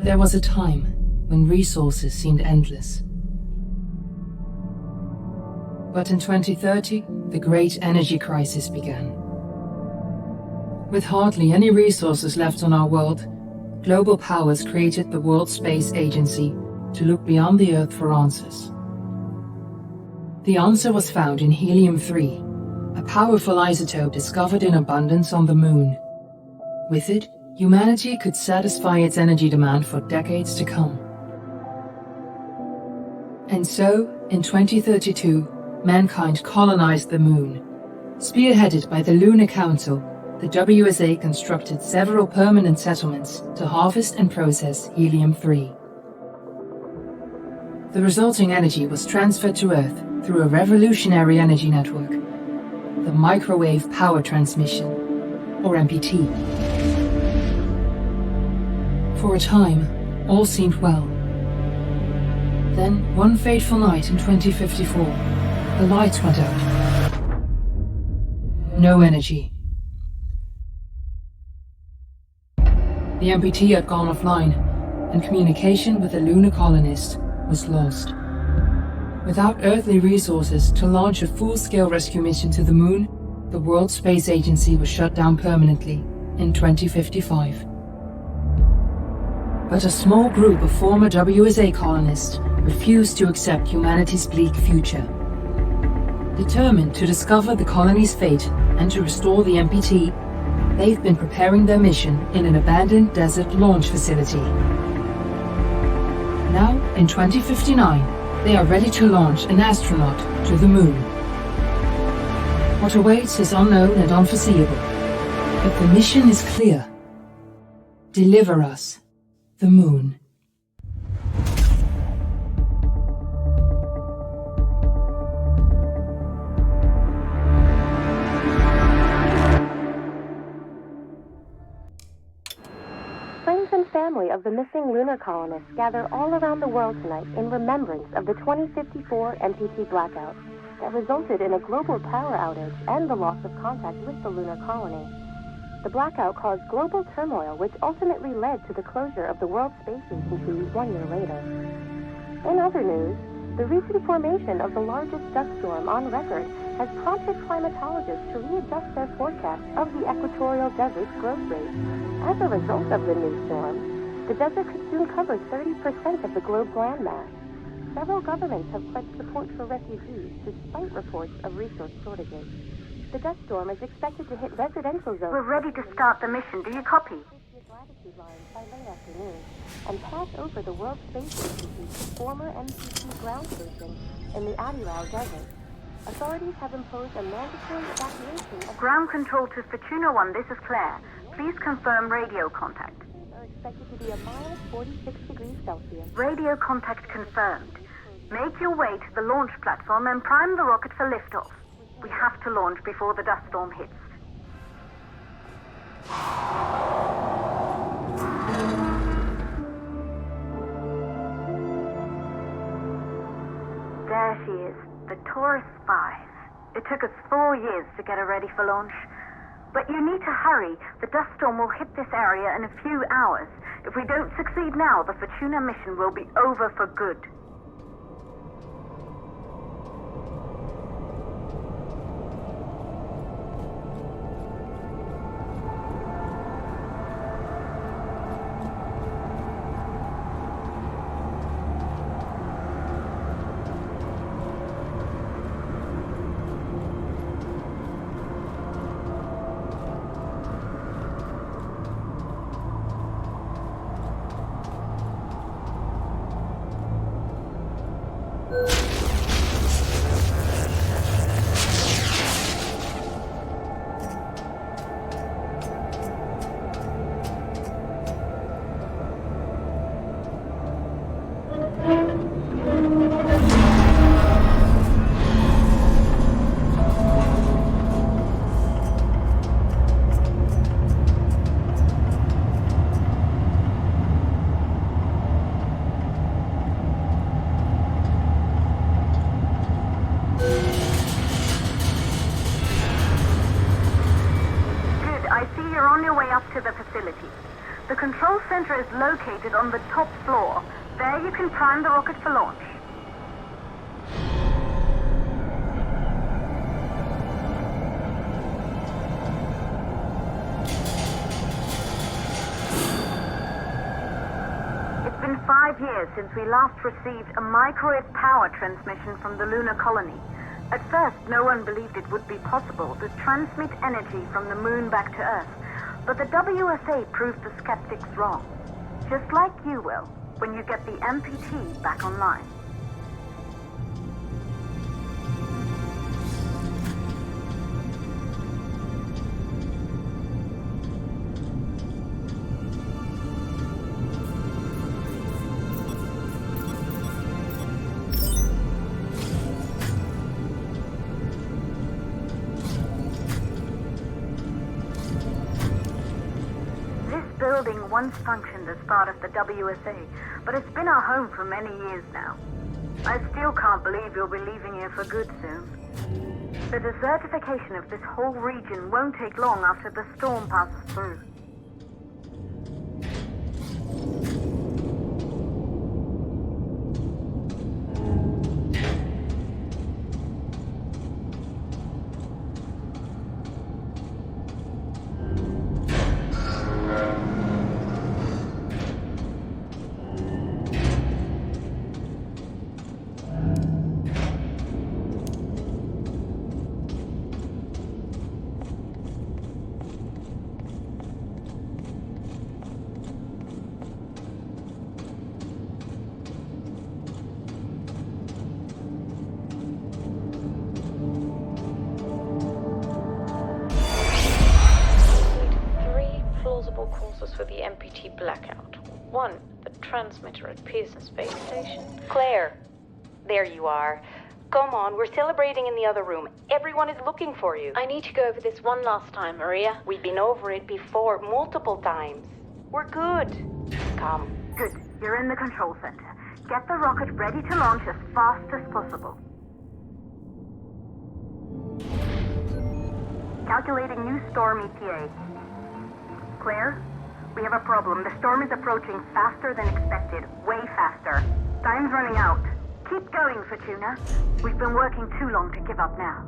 There was a time when resources seemed endless. But in 2030, the great energy crisis began. With hardly any resources left on our world, global powers created the World Space Agency to look beyond the Earth for answers. The answer was found in helium-3, a powerful isotope discovered in abundance on the Moon. With it, humanity could satisfy its energy demand for decades to come. And so, in 2032, mankind colonized the Moon. Spearheaded by the Lunar Council, the WSA constructed several permanent settlements to harvest and process helium-3. The resulting energy was transferred to Earth through a revolutionary energy network, the Microwave Power Transmission, or MPT. For a time, all seemed well. Then, one fateful night in 2054, the lights went out. No energy. The MPT had gone offline, and communication with the lunar colonist was lost. Without earthly resources to launch a full-scale rescue mission to the Moon, the World Space Agency was shut down permanently in 2055. But a small group of former WSA colonists refused to accept humanity's bleak future. Determined to discover the colony's fate and to restore the MPT, they've been preparing their mission in an abandoned desert launch facility. Now, in 2059, they are ready to launch an astronaut to the Moon. What awaits is unknown and unforeseeable, but the mission is clear. Deliver us the Moon. Friends and family of the missing lunar colonists gather all around the world tonight in remembrance of the 2054 MPT blackout that resulted in a global power outage and the loss of contact with the lunar colony. The blackout caused global turmoil, which ultimately led to the closure of the World Space Agency 1 year later. In other news, the recent formation of the largest dust storm on record has prompted climatologists to readjust their forecast of the equatorial desert's growth rate. As a result of the new storm, the desert could soon cover 30% of the globe's landmass. Several governments have pledged support for refugees despite reports of resource shortages. The dust storm is expected to hit residential zones. We're ready to start the mission. Do you copy? Latitude lines by late afternoon and pass over the World Space Agency's former MPT ground station in the Adirau Desert. Authorities have imposed a mandatory evacuation of... Ground control to Fortuna 1, this is Claire. Please confirm radio contact. Are expected to be a -46 degrees Celsius. Radio contact confirmed. Make your way to the launch platform and prime the rocket for liftoff. We have to launch before the dust storm hits. There she is, the Taurus 5. It took us 4 years to get her ready for launch. But you need to hurry. The dust storm will hit this area in a few hours. If we don't succeed now, the Fortuna mission will be over for good. is located on the top floor. There you can prime the rocket for launch. It's been 5 years since we last received a microwave power transmission from the lunar colony. At first, no one believed it would be possible to transmit energy from the moon back to Earth. But the WSA proved the skeptics wrong. Just like you will, when you get the MPT back online. Building once functioned as part of the WSA, but it's been our home for many years now. I still can't believe you'll be leaving here for good soon. The desertification of this whole region won't take long after the storm passes through. Causes for the MPT blackout. 1, the transmitter at Pearson Space Station. Claire, there you are. Come on, we're celebrating in the other room. Everyone is looking for you. I need to go over this one last time, Maria. We've been over it before, multiple times. We're good. Come. Good. You're in the control center. Get the rocket ready to launch as fast as possible. Calculating new storm ETA. Claire, we have a problem. The storm is approaching faster than expected. Way faster. Time's running out. Keep going, Fortuna. We've been working too long to give up now.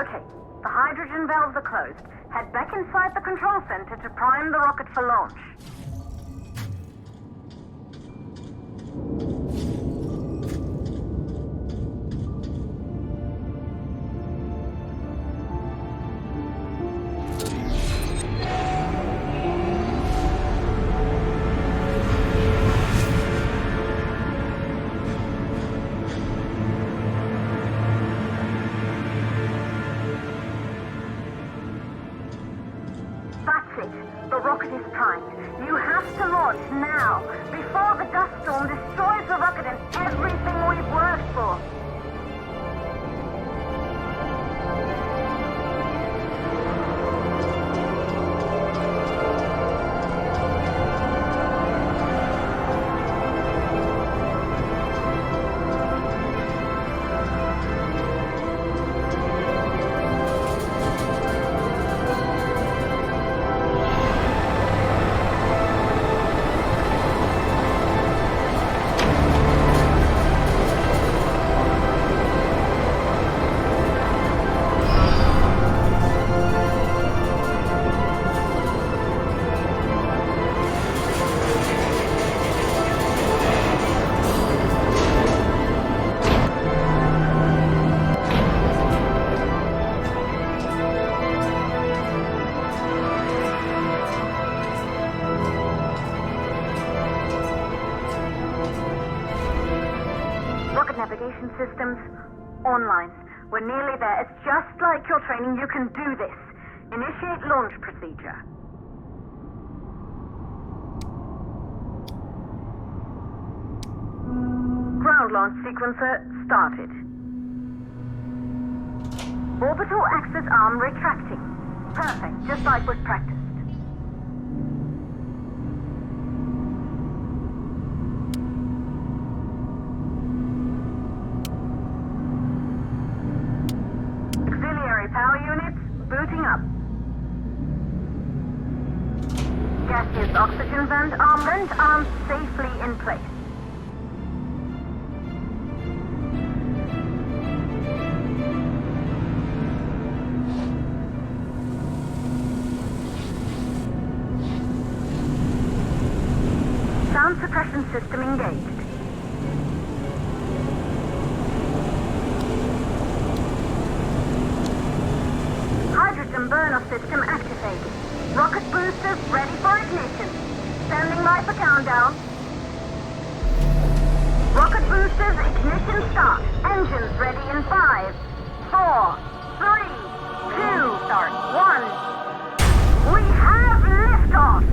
Okay, the hydrogen valves are closed. Head back inside the control center to prime the rocket for launch. That's it. The rocket is primed. You have to launch now, before the dust storm destroys the rocket and everything we've worked for. Navigation systems online. We're nearly there. It's just like your training. You can do this. Initiate launch procedure. Ground launch sequencer started. Orbital axis arm retracting. Perfect, just like was practiced. Power units booting up. Gaseous oxygen vent arms safely in place. Sound suppression system engaged. Burn-off system activated. Rocket boosters ready for ignition. Standing by for countdown. Rocket boosters ignition start. Engines ready in 5, 4, 3, 2, start, 1. We have liftoff!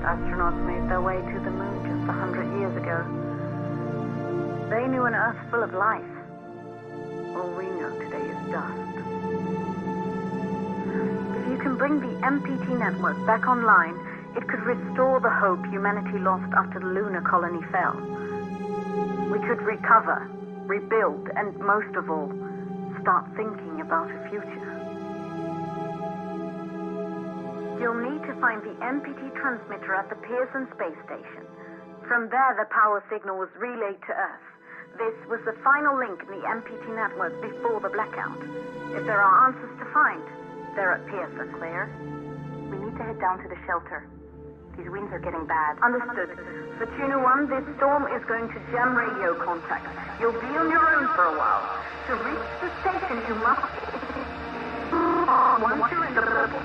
Astronauts made their way to the moon just 100 years ago. They knew an Earth full of life. All we know today is dust. If you can bring the MPT network back online, it could restore the hope humanity lost after the lunar colony fell. We could recover, rebuild, and most of all, start thinking about a future. You'll need to find the MPT transmitter at the Pearson space station. From there, the power signal was relayed to Earth. This was the final link in the MPT network before the blackout. If there are answers to find, they're at Pearson. Claire, we need to head down to the shelter. These winds are getting bad. Understood. For Tuna 1, this storm is going to jam radio contact. You'll be on your own for a while. To reach the station, you must... Once you're in the purple...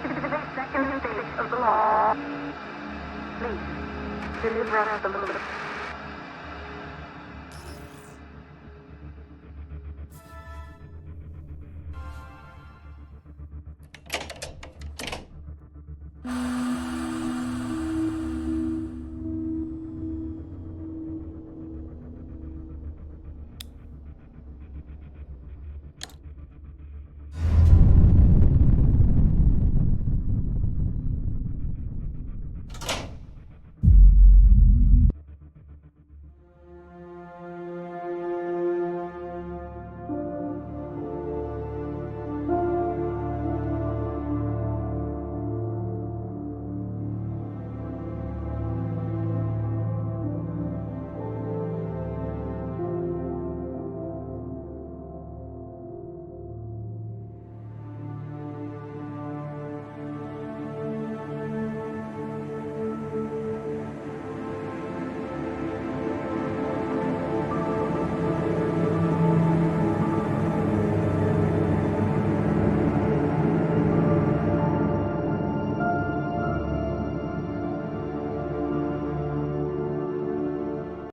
Activate second stage of the law. Please, deliver us the moon.